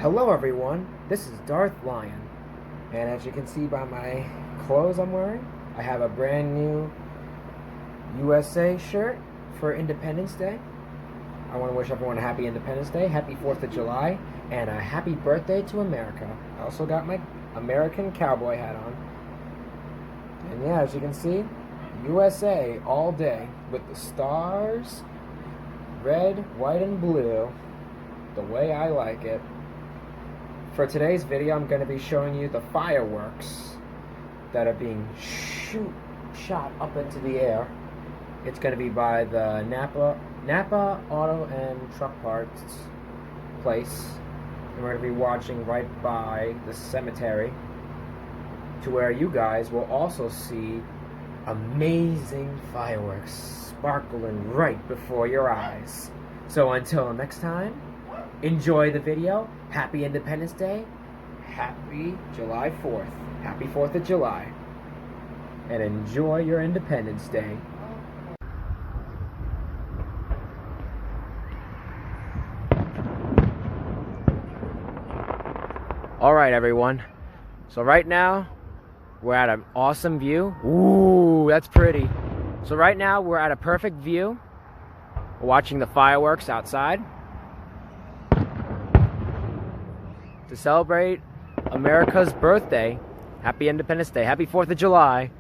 Hello everyone, this is Darth Lion, and as you can see by my clothes I'm wearing, I have a brand new USA shirt for Independence Day. I want to wish everyone a happy Independence Day, happy 4th of July, and a happy birthday to America. I also got my American cowboy hat on. And yeah, as you can see, USA all day with the stars, red, white, and blue, the way I like it. For today's video, I'm going to be showing you the fireworks that are being shot up into the air. It's going to be by the Napa Auto and Truck Parts place. And we're going to be watching right by the cemetery, to where you guys will also see amazing fireworks sparkling right before your eyes. So until next time, enjoy the video. Happy Independence Day. Happy July 4th. Happy 4th of July. And enjoy your Independence Day. Alright everyone. So right now, we're at an awesome view. Ooh, that's pretty. So right now, we're at a perfect view. We're watching the fireworks outside to celebrate America's birthday. Happy Independence Day. Happy 4th of July.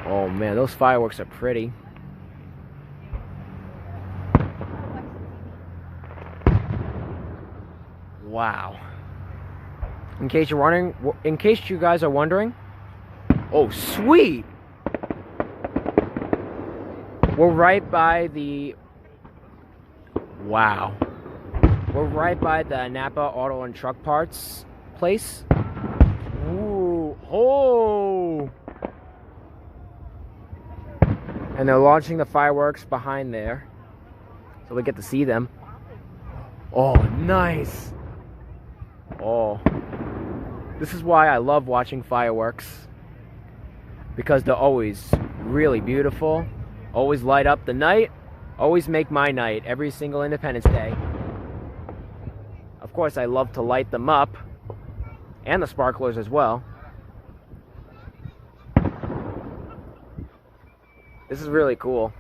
Oh man, those fireworks are pretty. Wow. In case you guys are wondering, oh sweet! We're right by the We're right by the Napa Auto and Truck Parts place. Ooh, oh! And they're launching the fireworks behind there, so we get to see them. Oh, nice! Oh, this is why I love watching fireworks, because they're always really beautiful, always light up the night, always make my night every single Independence Day. Of course, I love to light them up, and the sparklers as well. This is really cool.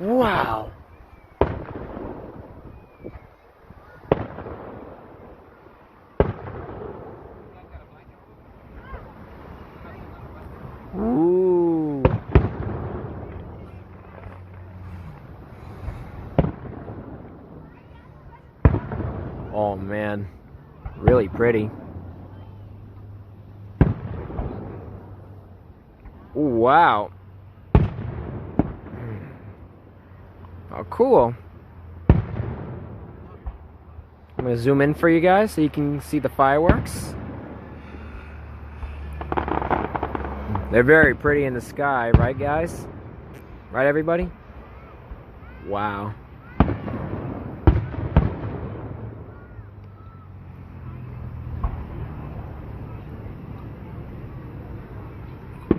Wow. Ooh. Oh man, really pretty. Ooh, wow. Oh, cool. I'm gonna zoom in for you guys so you can see the fireworks. They're very pretty in the sky, right guys? Right everybody? Wow.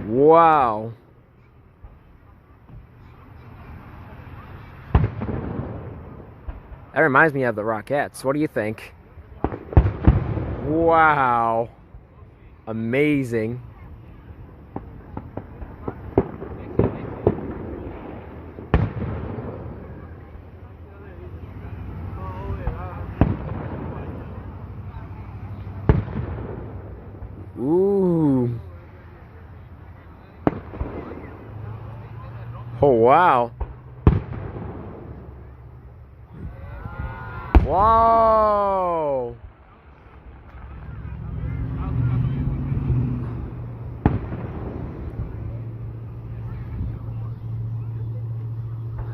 Wow. That reminds me of the Rockettes. What do you think? Wow. Amazing. Ooh. Oh, wow. Whoa!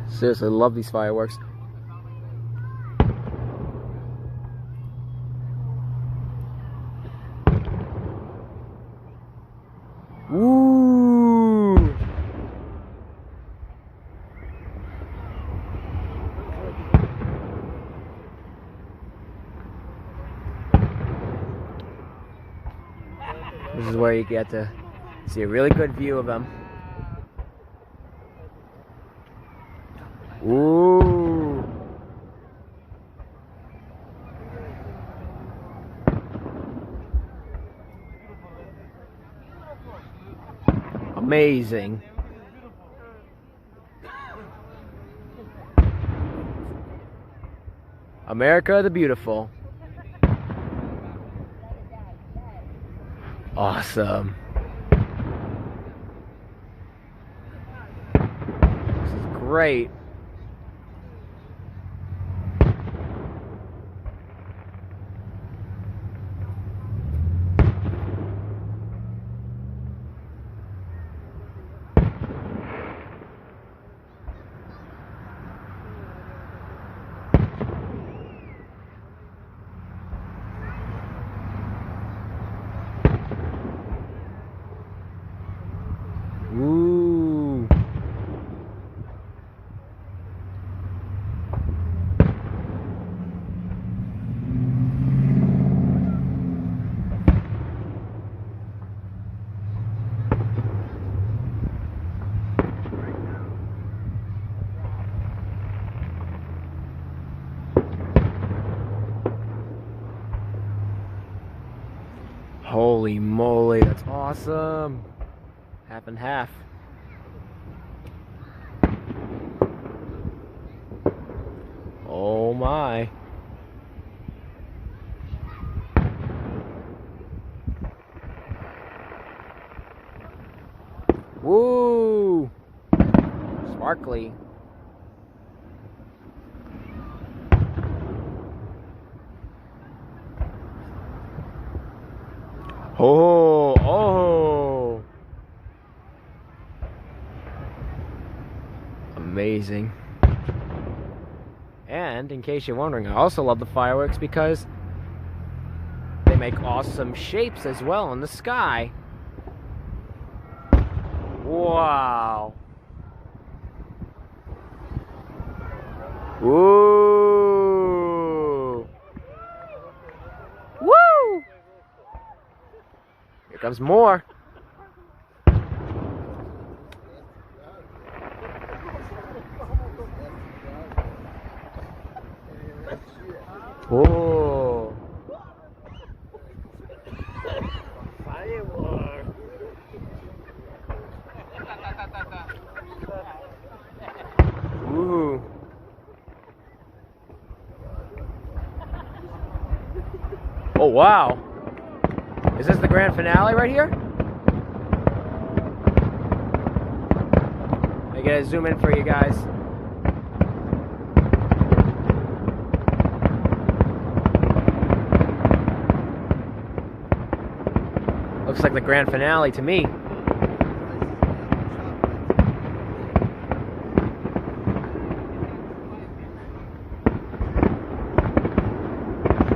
Seriously, I love these fireworks. Ooh! This is where you get to See a really good view of them. Ooh. Amazing. America the Beautiful. Awesome. This is great. Ooh. Holy moly, that's awesome. Half and half. Oh my. Woo! Sparkly. Oh, oh. Amazing. And in case you're wondering, I also love the fireworks because they make awesome shapes as well in the sky. Wow. Ooh. Woo! Here comes more. Oh. Firework. Ooh. Oh wow. Is this the grand finale right here? I gotta zoom in for you guys. Looks like the grand finale to me.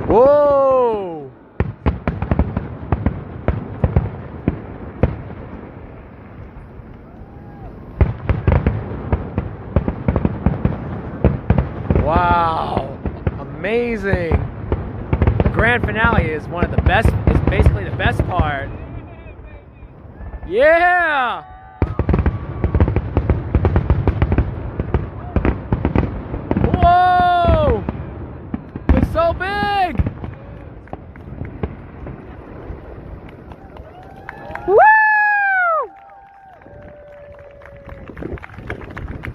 Whoa! Wow! Amazing! The grand finale is one of the best, is basically the best part. Yeah! Whoa! It's so big! Woo!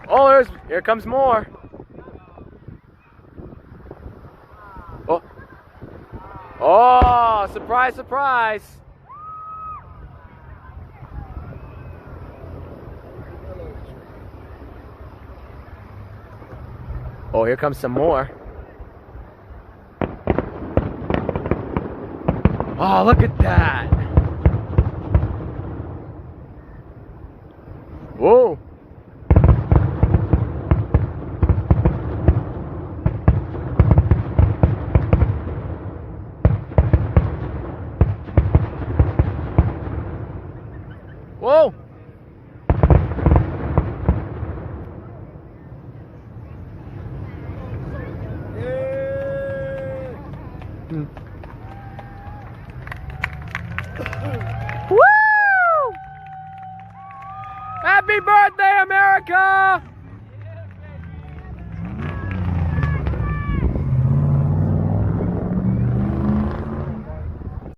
Oh, here comes more. Oh. Oh, surprise, surprise. Oh, here comes some more. Oh, look at that. Whoa. Whoa. Woo! Happy birthday, America!